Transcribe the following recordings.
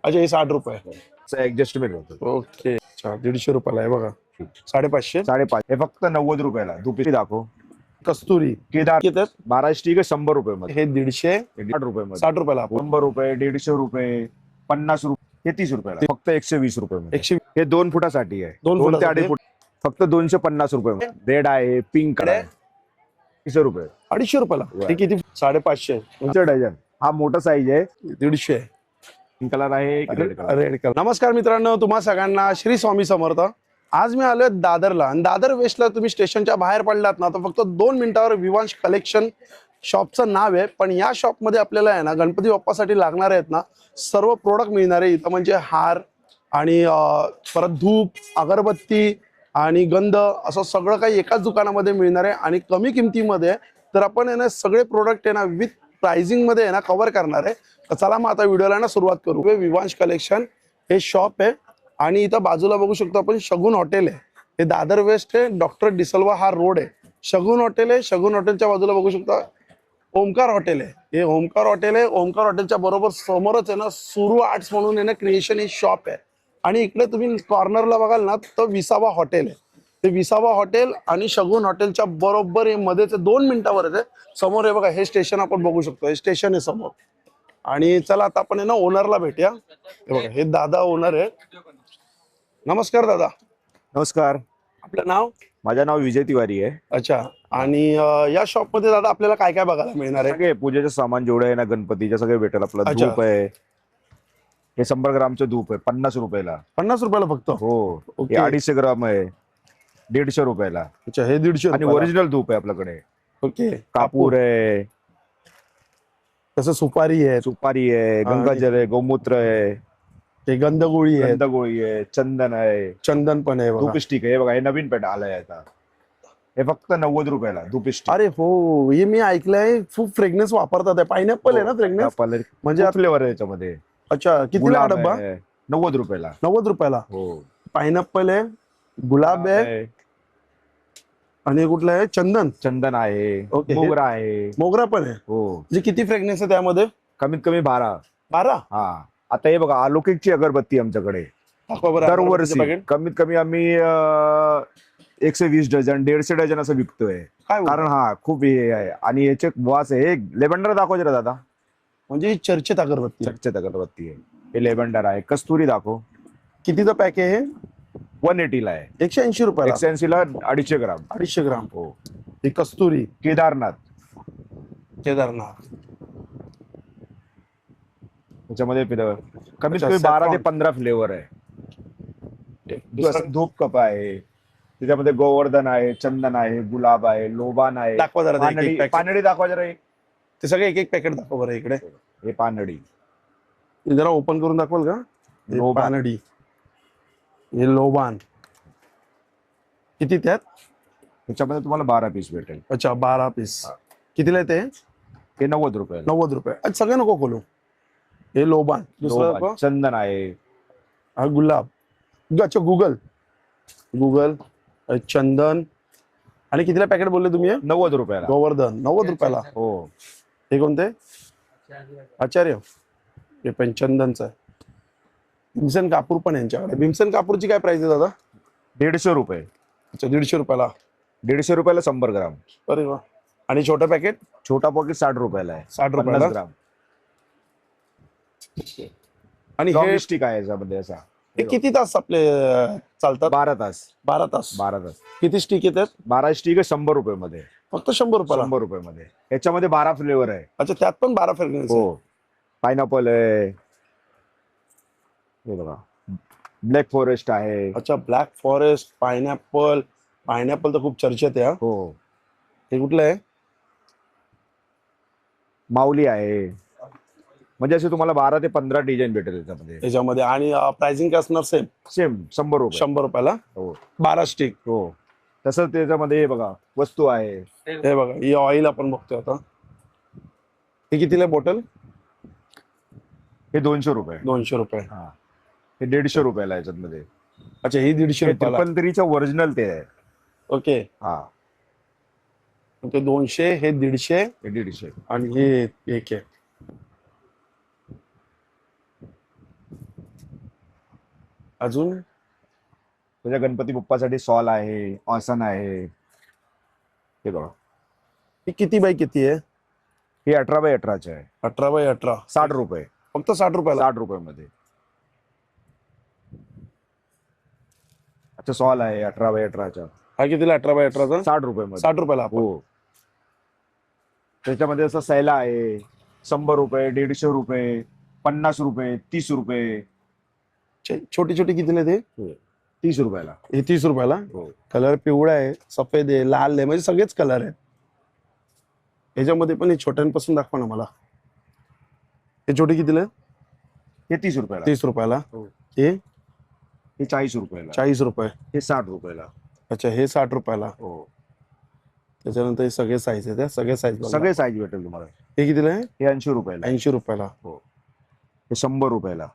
अच्छा हे 60 रुपये. ऍडजस्टमेंट होतं. ओके. अच्छा 150 रुपयाला आहे बघा. 550. 5.5 हे फक्त 90 रुपयाला. दुपटी दाखव. कस्तुरी केदार किती आहेत? 12 स्टिक 100 रुपये मध्ये. हे 150 60 रुपये मध्ये. 60 रुपयाला. 100 रुपये 150 रुपये 50 रुपये हे 30 रुपयाला. फक्त 120 रुपये मध्ये. 100 हे 2 फुटासाठी आहे. 2 2 ते फुटासाठी. 2.5 फूट फक्त 250 रुपये मध्ये. रेड आहे पिंक आहे 30 रुपये. 250 रुपयाला. हे किती? 550. डझन. हा मोठा साईज आहे. 150. पिंक कलर आहे रेड कलर. Red colour. नमस्कार मित्रांनो, तुम्हा सगळ्यांना श्री स्वामी समर्थ. आज मी आलोय दादरला आणि दादर वेस्टला तुम्ही स्टेशनच्या बाहेर पडलात ना तर फक्त 2 मिनिटावर विवांश कलेक्शन शॉपचं नाव आहे. पण या शॉपमध्ये आपल्याला आहे ना गणपती बाप्पासाठी लागणारे आहेत ना सर्व प्रोडक्ट मिळणार आहे. इथं म्हणजे हार आणि परत धूप, अगरबत्ती आणि गंध असं सगळं काही एकाच दुकानामध्ये मिळणार आहे आणि कमी किमतीमध्ये. तर आपण आहे ना सगळे प्रोडक्ट आहे ना विथ प्राइसिंग मध्ये आहे ना कव्हर करणार आहे. तर चला मग आता व्हिडिओला ना सुरुवात करू. विवांश कलेक्शन हे शॉप आहे आणि इथं बाजूला बघू शकतो आपण शगुन हॉटेल आहे. हे दादर वेस्ट आहे. डॉक्टर डिसल्वा हा रोड आहे. शगुन हॉटेल आहे. शगुन हॉटेलच्या बाजूला बघू शकता ओमकार हॉटेल आहे. हे ओमकार हॉटेल आहे. ओमकार हॉटेलच्या बरोबर समोरच आहे ना सुरू आर्ट्स म्हणून आहे ना क्रिएशन ही शॉप आहे. आणि इकडे तुम्ही कॉर्नरला बघाल ना तर विसावा हॉटेल आहे. ते विसावा हॉटेल आणि शगुन हॉटेलच्या बरोबर हे मध्येच 2 मिनिटावरच आहे. समोर हे बघा हे स्टेशन आपण बघू शकतो. हे स्टेशन आहे समोर. आणि चला आता आपण आहे ना ओनरला भेटूया. हे बघा हे दादा ओनर आहे. नमस्कार दादा. नमस्कार. आपलं नाव? माझं नाव विजय तिवारी आहे. अच्छा. आणि या शॉप मध्ये दादा आपल्याला काय काय बघायला मिळणार आहे? सगळे पूजेचं सामान जेवढं आहे ना गणपतीच्या सगळे भेटेल. आपलं अच्छा. धूप आहे. हे 100 ग्रामचं धूप आहे 50 रुपयाला. 50 रुपयाला फक्त? हो. ओके. हे 250 ग्राम आहे 150 रुपयाला. अच्छा हे 150 आणि ओरिजिनल धूप आहे आपल्याकडे. ओके. कापूर आहे, तसं सुपारी आहे, सुपारी आहे, गंगाजल आहे, गोमूत्र आहे, ते गंधगोळी आहे, गंधगोळी आहे, चंदन आहे, चंदन पण आहे बघा. धूप स्टिक आहे. हे बघा हे नवीन पेट आलंय आता. हे फक्त 90 रुपयाला धूप स्टिक. अरे हो हे मी ऐकलंय खूप फ्रेग्रन्स वापरतात. पायनॅपल आहे ना फ्रेग्रन्स म्हणजे फ्लेवर आहे याच्यामध्ये. अच्छा कितीला डब्बा? 90 रुपयाला. 90 रुपयाला. हो. पायनॅपल आहे, गुलाब आहे आणि कुठलं आहे? चंदन. चंदन आहे, ओके. मोगरा आहे. मोगरा पण आहे. हो. म्हणजे किती फ्रेग्रन्स आहे त्यामध्ये? कमीत कमी 12. 12? हा. आता हे बघा अलौकिकची अगरबत्ती आमच्याकडे दाखवा बरं. दरवर्षी कमीत कमी आम्ही 120 डझन 150 डझन असं विकतोय. काय कारण हा खूप हे आहे आणि याचे वास आहे. लेव्हेंडर दाखव जरा दादा. म्हणजे चर्चेत अगरबत्ती. चर्चेत अगरबत्ती आहे. हे लेव्हेंडर आहे. कस्तुरी दाखव. कितीचं पॅक आहे हे? 180 ला आहे. 180 रुपयाला. 180 ला 250 ग्राम. 250 ग्राम. हो. ही कस्तुरी. केदारनाथ. केदारनाथ. त्याच्यामध्ये कमीत अच्छा, कमी 12 ते saffron. 15 फ्लेवर आहे. दुसरं धूप कप आहे. त्याच्यामध्ये गोवर्धन आहे, चंदन आहे, गुलाब आहे, लोबान आहे. दाखवा जरा ते एक एक packet. पानडी दाखवा जरा. ते सगळे एक एक पॅकेट दाखवा बरं इकडे. हे पानडी जरा ओपन करून दाखवाल का? हे लोबान. पानडी. हे लोबान. किती त्यात? त्याच्यामध्ये तुम्हाला 12 पीस भेटेल. अच्छा 12 पीस. कितीला येते? हे 90 रुपये. 90 रुपये. अच्छा सगळे नको खोलू. हे लोबान. दुसरं दाखवा. चंदन आहे. हा गुलाब. अच्छा गुगल. गुगल चंदन. आणि कितीला पॅकेट बोलले तुम्ही? 90 रुपयाला. गोवर्धन 90 रुपयाला. हो. हे कोणते? आचार्य. हे पण चंदनचं आहे. भीमसेन कापूर पण यांच्याकडे. भीमसेन कापूरची काय प्राइस आहे दादा? 150 रुपये. अच्छा 150 रुपयाला. 150 रुपयाला 100 ग्राम. अरे वा. आणि छोटं पॅकेट? छोटा पॉकेट 60 रुपयाला आहे. 60 रुपयाला. 50 ग्राम. आणि हे स्टिक आहे याच्यामध्ये असा. हे किती तास आपले चालतात? 12 तास. 12 तास. 12 तास. किती स्टिक येतात? 12 स्टिक आहे 100 रुपये मध्ये. फक्त 100 रुपयाला. 100 रुपये मध्ये. याच्यामध्ये 12 फ्लेवर आहे. अच्छा त्यात पण 12 फ्रेग्रन्स. हो. पायनॅपल आहे. हे बघा ब्लॅक फॉरेस्ट आहे. अच्छा ब्लॅक फॉरेस्ट, पायनॅपल. पायनॅपल तर खूप चर्चेत आहे. हो. हे कुठलं आहे? माऊली आहे. म्हणजे असे तुम्हाला 12 ते 15 डिझाईन भेटेल याच्यामध्ये. आणि प्राइसिंग काय असणार? सेम 100 रुपये. 100 रुपयाला. हो. 12 स्टिक. हो. तसंच त्याच्यामध्ये हे बघा वस्तू आहे. हे बघा ही ऑइल आपण बघतोय आता. हे कितीला बॉटल? हे 200 रुपये. 200 रुपये. हा. हे 150 रुपयाला याच्यामध्ये. अच्छा ही 150 रुपयाला. त्रिपंतरीचं ओरिजिनल ते आहे. ओके. हा. ते 200 हे 150 हे 150 आणि हे एक आहे. अजून तुझ्या गणपती बाप्पासाठी सॉल आहे, आसन आहे. हे बघा, ही किती बाय किती आहे? हे 18x18 आहे. 18x18. 60 रुपये. फक्त 60 रुपयाला. 60 रुपयामध्ये. अच्छा, सॉल आहे 18x18चा. हा कितीला? 18x18चा 60 रुपयामध्ये. 60 रुपयाला. हो. त्याच्यामध्ये असं सैला आहे, 100 रुपये, 150 रुपये, 50 रुपये, 30 रुपये. छोटी छोटी कितीला ते? 30 रुपयाला. हे 30 रुपयाला. हो. कलर पिवळा आहे, सफेद आहे, लाल आहे, म्हणजे सगळेच कलर आहेत. ह्याच्यामध्ये पण हे छोट्यांपासून दाखवा ना मला. हे छोटे कितीला? हे 30 रुपयाला. 30 रुपयाला. हो. हे 40 रुपयाला. 40 रुपये. हे 60 रुपयाला. अच्छा, हे 60 रुपयाला. हो. त्याच्यानंतर हे सगळे साईज आहेत. सगळे साईज सगळे साईज भेटेल तुम्हाला. हे कितीला आहे? हे 80 रुपयाला. 80 रुपयाला. हो. हे 100 रुपयाला.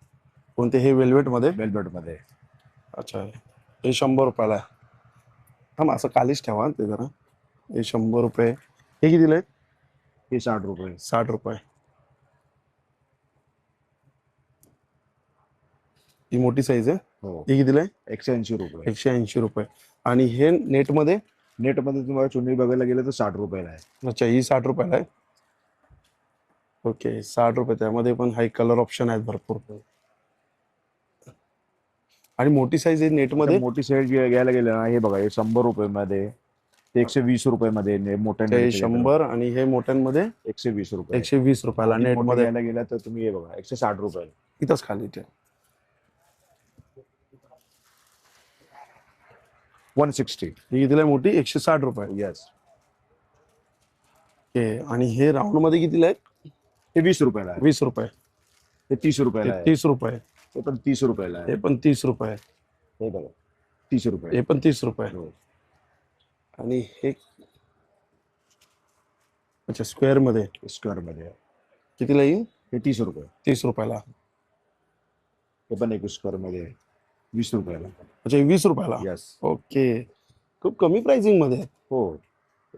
कोणते? हे वेल्वेट मध्ये. वेल्वेट मध्ये. अच्छा, हे 100 रुपयाला. हा, मग असं खालीच ठेवा ते जरा. हे 100 रुपये. हे कितीला आहे? हे 60 रुपये. 60 रुपये. ही मोठी साईज आहे. हो. ही कितीला आहे? 180 रुपये. 180 रुपये. आणि हे नेट मध्ये? नेट मध्ये तुम्हाला चुन्नी बघायला गेलं तर 60 रुपयाला आहे. अच्छा, ही 60 रुपयाला आहे. ओके, 60 रुपये. त्यामध्ये पण हाय कलर ऑप्शन आहेत भरपूर. आणि मोठी साईज आहे नेट मध्ये. मोठी साईज घ्यायला गेलं ना, हे बघा, हे 100 रुपये मध्ये, 120 रुपये मध्ये मोठ्या. हे 100 आणि हे मोठ्यांमध्ये 120 रुपये. 120 रुपयाला. नेट मध्ये घ्यायला गेला तर तुम्ही हे बघा 160 रुपये. इथंच खाली ते 160. ही कितीला आहे मोठी? 160 रुपये. यस. ओके. आणि हे राऊंड मध्ये कितीला आहे? हे 20 रुपयाला आहे. 20 रुपये. हे 30 रुपयाला आहे. 30 रुपये. हे पण 30 रुपयाला आहे. हे पण 30 रुपये. हे बघा 30 रुपये. हे पण 30 रुपये. हो. आणि हे अच्छा, स्क्वेअर मध्ये. स्क्वेअर मध्ये कितीला येईल? हे 30 रुपये. 30 रुपयाला. हे पण एक स्क्वेअर मध्ये 20 रुपयाला. अच्छा, 20 रुपयाला. यस. ओके, खूप कमी प्राइसिंग मध्ये. हो,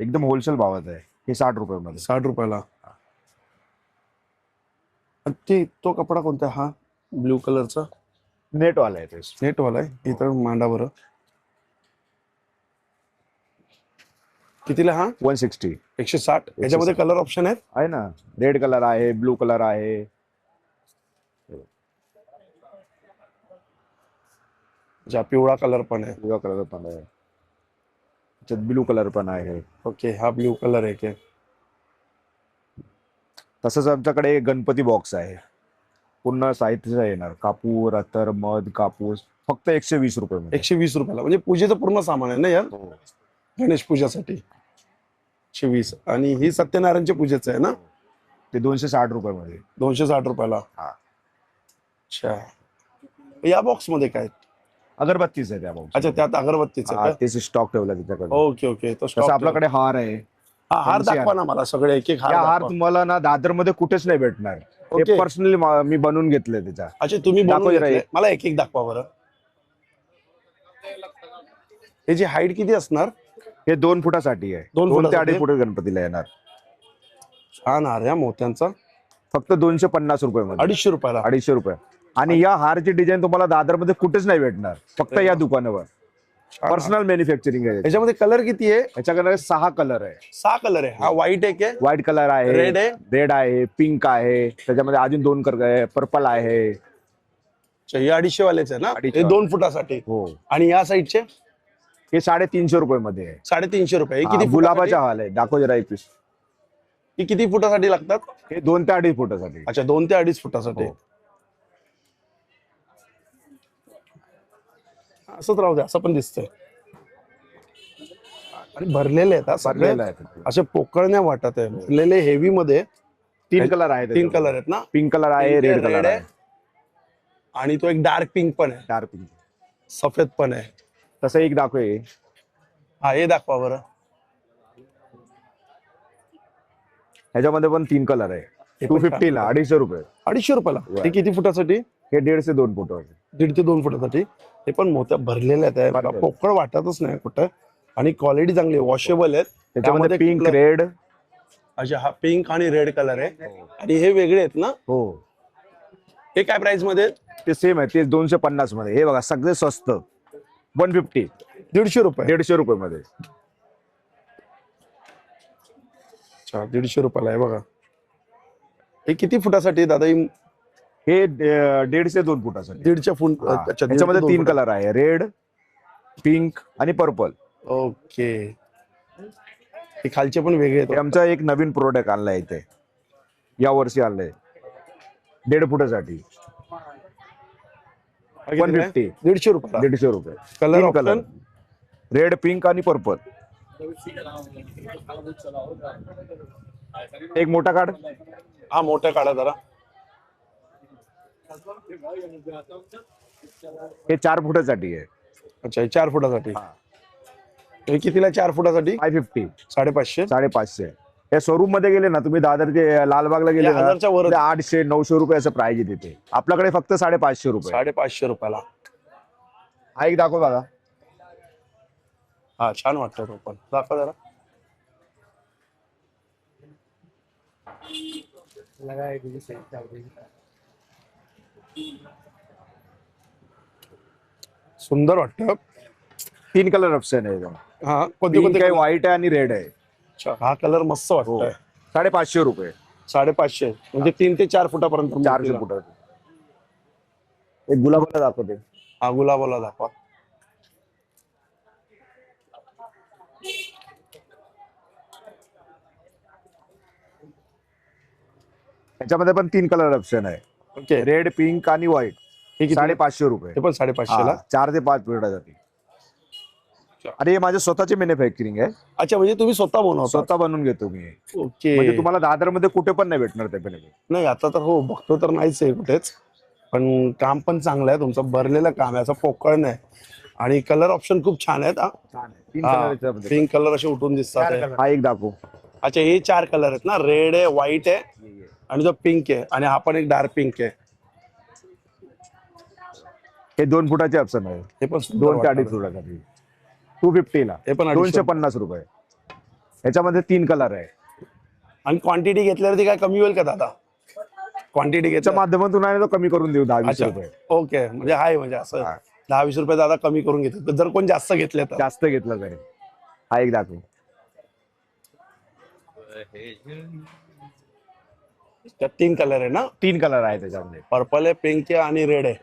एकदम होलसेल भावात आहे. हे 60 रुपये मध्ये. 60 रुपयाला. आणि ते तो कपडा कोणता? हा ब्ल्यू कलरचा नेट वाला आहे ते. नेट वाला आहे. इथं मांडा बरं. कितीला हा? 160. 160. याच्यामध्ये कलर ऑप्शन आहेत? आहे ना, रेड कलर आहे, ब्लू कलर आहे. अच्छा, पिवळा कलर पण आहे. पिवळा कलर पण आहे. त्याच्यात ब्लू कलर पण आहे. ओके, हा ब्ल्यू कलर आहे की. तसंच आमच्याकडे गणपती बॉक्स आहे. पूर्ण साहित्य येणार, कापूर, अत्तर, मध, कापूस, फक्त 120 रुपये मध्ये. 120 रुपयाला. म्हणजे पूजेचं पूर्ण सामान आहे ना यार, हो. गणेश पूजासाठी. 120. आणि ही सत्यनारायणच्या पूजेचं आहे ना? ते 260 रुपये मध्ये. 260 रुपयाला. हा. अच्छा, या बॉक्स मध्ये काय? अगरबत्तीच आहे त्या बॉक्स. अच्छा, त्यात अगरबत्तीचं का? तेच स्टॉक ठेवला त्याच्याकडे. Okay okay. तो तसं stock आपल्याकडे हार आहे. हा, हार fancy दाखवा ना मला. सगळे एक एक हार हा हार दाखवा. तुम्हाला ना दादर मध्ये कुठेच नाही भेटणार. ओके. हे पर्सनली मी बनवून घेतले त्याच्या. अच्छा, तुम्ही दाखव बनवून जरा घेतले. एक. मला एक एक दाखवा बरं. याची हाईट किती असणार? हे 2 फुटासाठी आहे. 2 2 ते फुटासाठी? 2.5 फुट गणपतीला येणार. छान हार आहे हा मोत्यांचा. फक्त 250 रुपये मध्ये. 250 रुपयाला. 250 रुपये. आणि या हारची डिझाईन तुम्हाला दादर मध्ये कुठेच नाही भेटणार, फक्त या दुकानावर. छान. पर्सनल मॅन्युफॅक्चरिंग आहे. याच्यामध्ये कलर किती आहे? याच्याकडे 6 कलर आहे. 6 कलर आहे. हा व्हाईट आहे की? व्हाईट कलर आहे, रेड आहे, रेड आहे, पिंक आहे, त्याच्यामध्ये अजून 2 कलर आहे, पर्पल आहे. अच्छा, हे 250 वालेच आहे ना? 250 हे 2 फुटासाठी. हो. आणि या साईडचे हे 350 रुपये मध्ये आहे. 350 रुपये. हे किती हा, गुलाबाचा हाल आहे. दाखव जरा एक पीस. ही किती फुटासाठी लागतात? हे 2 ते 2.5 फुटासाठी. अच्छा, 2 ते 2.5 फुटासाठी. हो. असंच राहू दे, असं पण दिसतंय. आणि भरलेले आहेत हा सगळे. भरलेलं आहे. असे पोकळण्या वाटत आहे. भरलेले हेवी मध्ये. 3 कलर आहेत. 3 कलर आहेत ना? पिंक कलर आहे, Pink रेड आहे, कलर red आहे, आणि तो एक डार्क पिंक पण आहे, डार्क पिंक. सफेद पण आहे. तसं एक दाखव. हे हा, हे दाखवा बरं. ह्याच्यामध्ये पण 3 कलर आहे. 250 ला 250 रुपये. 250 रुपयाला. हे किती फुटासाठी? हे 1.5 ते 2 फुट. 1.5 ते 2 फुटासाठी. हे पण मोत्या भरलेल्या आहेत. भरलेले. पोकळ वाटतच नाही कुठं. आणि क्वालिटी चांगली आहे, वॉशेबल आहेत. त्याच्यामध्ये पिंक, कुठलं- रेड. अच्छा, हा पिंक आणि रेड कलर आहे. आणि हे वेगळे आहेत ना? हो. हे काय प्राइस मध्ये? ते सेम आहे, ते 250 मध्ये. हे बघा सगळे स्वस्त 150, 150 रुपये. 150 रुपये मध्ये. अच्छा 150 रुपयाला आहे बघा. हे किती फुटासाठी आहे दादा? हे 1.5 ते 2 फुटासाठी. 1.5 फूट. हा. अच्छा, 1.5 ते याच्यामध्ये 2 3 फुट. कलर आहे, रेड, पिंक आणि पर्पल. ओके. हे खालचे पण वेगळे हे आहेत. आमचा एक नवीन प्रोडक्ट आणलाय इथे, या वर्षी आणलंय 1.5 फुटासाठी. 150, 150 रुपयाला. 150 रुपये. Colour 3 colour, option? Red, pink आणि पर्पल. एक मोठा कार्ड. हा मोठा काढा जरा. हे 4 फुटासाठी आहे. अच्छा हे 4 फुटासाठी. हा. हे कितीला 4 फुटासाठी? 550, 550. 550. या शोरूम मध्ये गेले ना तुम्ही, दादरचे लालबागला गेले ना, 1000च्या वर. 800 900 रुपये असं प्राइस आहे तिथे. आपल्याकडे फक्त 550 रुपये. 550 रुपयाला. हा एक दाखव बघा. हा छान वाटतं तो पण. दाखवा जरा. सुंदर वाटतं. 3 कलर ऑप्शन आहे. हा कोणते पिंक कोणते आहे, color? व्हाईट आहे आणि रेड आहे. अच्छा हा कलर मस्त हो. वाटतोय. 550 रुपये. 550 म्हणजे 3 ते 4 फुटापर्यंत. 400 फुटाचे. एक गुलाबाला दाखवते. हा गुलाबाला दाखवा. त्याच्यामध्ये पण 3 कलर ऑप्शन आहे, ओके. रेड, पिंक आणि व्हाईट. हे किती? 550 रुपये. हे पण 550 ला. 4 ते 5 फुटासाठी. आणि हे माझे स्वतःचे मॅन्युफॅक्चरिंग आहे, अच्छा म्हणजे तुम्ही स्वतः बनवता? स्वतः बनवून घेतो मी. ओके. म्हणजे तुम्हाला दादर मध्ये कुठे पण नाही भेटणार ते benefit. नाही आता तर हो बघतो तर नाहीच आहे कुठेच, पण काम पण चांगलं आहे तुमचं, भरलेलं काम आहे, असं पोकळ नाही. आणि कलर ऑप्शन खूप छान आहेत. छान आहे. 3 कलर याच्यामध्ये. पिंक कलर असे उठून दिसतात आहे. हा एक दाखवू. अच्छा हे 4 कलर आहेत ना, रेड आहे, व्हाईट आहे आणि जो पिंक आहे, आणि हा पण एक डार्क पिंक आहे. हे 2 फुटाचे ऑप्शन आहे, हे पण 2 ते 2.5 फुटासाठी. 250 ला. हे पण 250. 250 रुपये. ह्याच्यामध्ये 3 कलर आहे. आणि क्वांटिटी घेतल्यावरती काय कमी होईल का दादा? क्वांटिटी त्याच्या घेतल्या माध्यमातून आहे तो कमी करून देऊ 10-20 अच्छा रुपये. ओके. म्हणजे हाय म्हणजे असं हा. 10-20 रुपये दादा कमी करून घेतात जर कोण जास्त घेतले तर. जास्त घेतलं तरी. हा एक दाखवू. त्यात 3 कलर आहे ना, 3 कलर आहे त्याच्यामध्ये. पर्पल आहे, पिंक आहे आणि रेड आहे.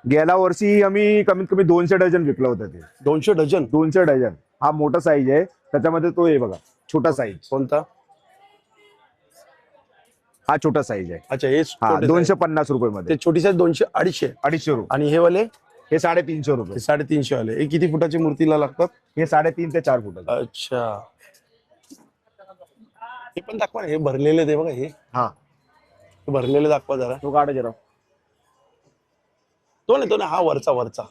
गेल्या वर्षी आम्ही कमीत कमी 200 डझन विकलं होतं ते. 200 डझन? 200 डझन. हा मोठा साईज आहे, त्याच्यामध्ये तो आहे बघा छोटा साईज. कोणता? हा छोटा साईज आहे. अच्छा हे हा छोटे size. 250 रुपये मध्ये. ते छोटी साईज 200 250. 250 रुपये. आणि हे वाले हे 350 रुपये. 350 वाले हे किती फुटाची मूर्तीला लागतात? हे 3.5 ते 4 फुटाचे. अच्छा हे पण दाखवा ना, हे भरलेले ते बघा, हे हा भरलेले दाखवा जरा. तो काढ जरा. तो नाही हा वरचा वरचा.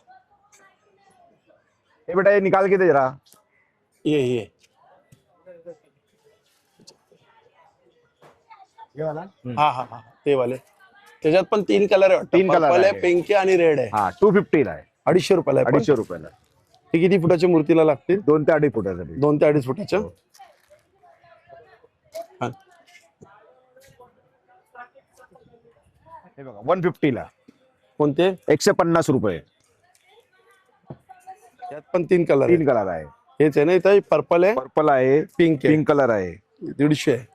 हे बेटा ये निकाल के दे जरा. ये हा हा हा ते वाले. त्याच्यात पण 3 कलर आहे वाटतं. 3 color पर्पल आहे, आहे. पिंक आहे आणि रेड आहे. हा 250 ला आहे. 250 रुपयाला आहे पण. 250 रुपयाला. हे किती फुटाच्या मूर्तीला लागतील? 2 ते 2.5 फुटासाठी. 2 ते 2.5 फुटाच्या. हा. हे बघा 150 ला. कोणते? 150 रुपये. त्यात पण 3 कलर 3 कलर आहे. हेच आहे ना, इथं पर्पल आहे, पर्पल आहे, पिंक आहे. पिंक कलर आहे. 150 आहे.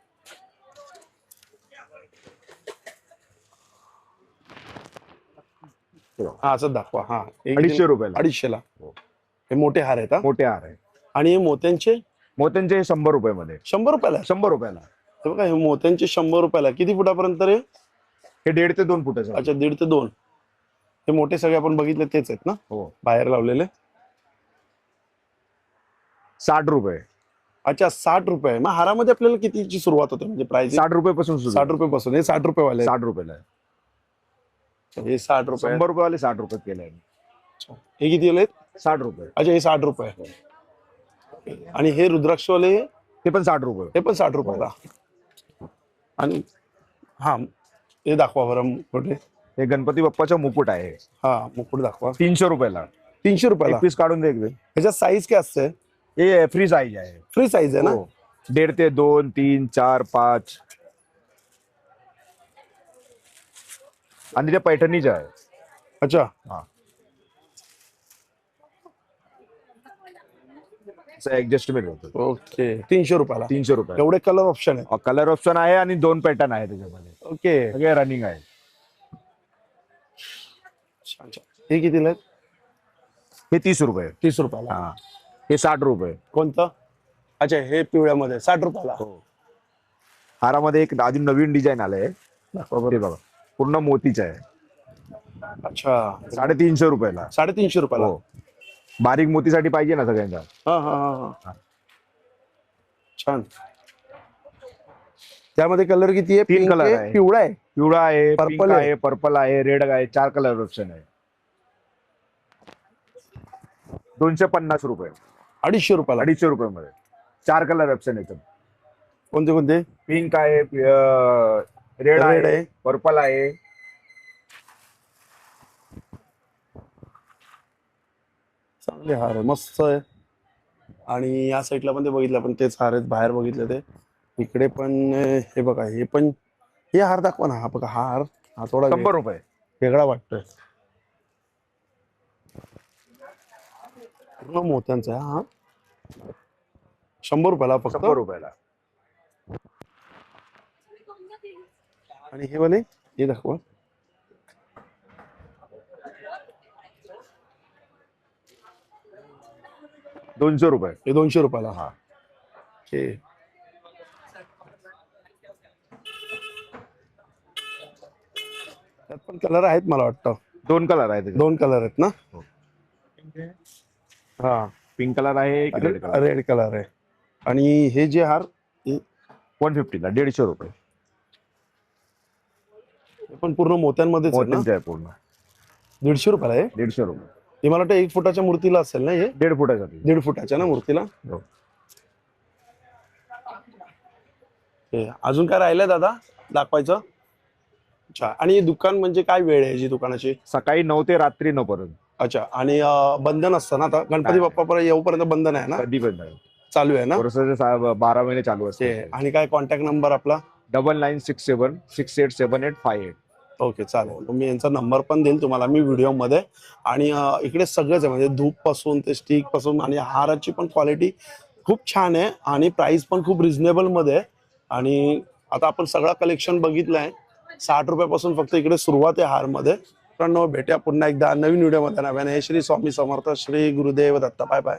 हा असं दाखवा. हा हे किती? 250 रुपयाला. 250 ला. हो. हे मोठे हार आहेत हा. मोठे हार आहे. आणि हे मोत्यांचे मोत्यांचे 100 रुपये मध्ये. 100 रुपयाला आहे. 100 रुपयाला. हे बघा हे मोत्यांचे 100 रुपयाला. किती फुटापर्यंत रे? हे 1.5 ते 2 फुटाचे. अच्छा 1.5 ते 2. हे मोठे सगळे आपण बघितले तेच आहेत ना, हो. बाहेर लावलेले? 60 रुपये. अच्छा 60 रुपये. मग हारामध्ये आपल्याला कितीची सुरुवात होते म्हणजे प्राइस? 60 रुपयापासून सुरू. 60 रुपये पासून. हे 60 रुपये वाले आहेत. 60 रुपयाला आहे. हे 60 रुपये. 100 रुपये वाले 60 रुपयात केले. हे किती वाले आहेत? 60 रुपये. अच्छा हे 60 रुपये. आणि हे रुद्राक्षवाले ते पण 60 रुपये. हे पण 60 रुपयाला. आणि हा हे दाखवा बरं कुठे. हे गणपती बाप्पाचा मुकुट आहे. हा मुकुट दाखवा. 300 रुपयाला. 300 रुपयाला. एक पीस काढून दे. ह्याच्यात साईज काय असते? हे फ्री साईज आहे. फ्री साईज आहे ना? 1.5 ते 2, 3, 4, 5. आणि त्या पैठणीच्या आहे. अच्छा, हा, ऍडजस्टमेंट होतं. ओके. 300 रुपयाला 300 रुपये. एवढे कलर ऑप्शन आहे. कलर ऑप्शन आहे आणि 2 पॅटर्न आहे त्याच्यामध्ये. ओके, सगळे रनिंग आहे. छान छान. हे कितीला आहेत? हे 30 रुपये. 30 रुपयाला. हा, हे 60 रुपये. कोणतं? अच्छा, हे पिवळ्यामध्ये 60 रुपयाला. हो. हारामध्ये एक अजून नवीन डिझाईन आलंय. दाखवा हे बरं. बघा, पूर्ण मोतीचं आहे. अच्छा, 350 रुपयाला. 350 रुपयाला. हो, बारीक मोतीसाठी पाहिजे ना सगळ्यांना. हा हा हा हा. छान. त्यामध्ये कलर किती आहे? 3 Pink कलर आहे, आहे. पिवळा आहे, पिवळा आहे, Purple पिंक आहे. आहे, पर्पल आहे, रेड आहे. 4 कलर ऑप्शन आहे. 250 रुपये. 250 रुपयाला. 250 रुपये मध्ये 4 कलर ऑप्शन येतात. कोणते कोणते? पिंक आहे, रेड Red आहे, आहे. पर्पल आहे. चांगले हार आहे, मस्त आहे. आणि या साईडला पण ते बघितलं, पण तेच हार आहेत, बाहेर बघितले ते. इकडे पण हे बघा, हे पण हे हार दाखवा ना. हा बघा, हा हार हा थोडा 100 रुपये. वेगळा वाटतोय. पूर्ण मोत्यांचा आहे हा. 100 रुपयाला फक्त. 100 रुपयाला. आणि हे वाले हे दाखवा. ₹200. हे 200 रुपयाला. हा, हे त्यात पण कलर आहेत मला वाटतं. 2 कलर आहे त्याच्यात. 2 कलर आहेत ना. हो. हा, पिंक कलर आहे, एक रेड कलर. रेड कलर आहे. आणि हे जे हार हे 150ला. 150 रुपये. पण पूर्ण मोत्यांमध्येच आहे ना. मोत्यांचं आहे पूर्ण. 150 रुपयाला आहे. 150 रुपये. हे मला वाटतं 1 फुटाच्या मूर्तीला असेल ना. हे 1.5 फुटासाठी. 1.5 फुटाच्या ना मूर्तीला. हो. हे अजून काय राहिलंय दादा दाखवायचं? अच्छा, आणि हे दुकान म्हणजे काय वेळ आहे जी दुकानाची? सकाळी 9 ते रात्री 9 पर्यंत. अच्छा, आणि बंधन असतं ना आता गणपती नाही. बाप्पा पर्यंत येऊपर्यंत बंधन आहे ना? कधी पण नाही. चालू आहे ना वर्षाचे 12 महिने चालू ते? असते. आणि काय कॉन्टॅक्ट नंबर आपला? 9967687858. ओके, चालेल. मी यांचा नंबर पण देईल तुम्हाला मी व्हिडिओमध्ये. आणि इकडे सगळंच आहे, म्हणजे धूप पासून ते स्टिक पासून, आणि हाराची पण क्वालिटी खूप छान आहे आणि प्राइस पण खूप रिझनेबल मध्ये आहे. आणि आता आपण सगळा कलेक्शन बघितलं आहे. 60 रुपयापासून फक्त इकडे सुरुवात आहे हारमध्ये. मित्रांनो, भेटूया पुन्हा एकदा नवीन व्हिडिओमध्ये नव्याने. श्री स्वामी समर्थ, श्री गुरुदेव दत्त. Bye bye.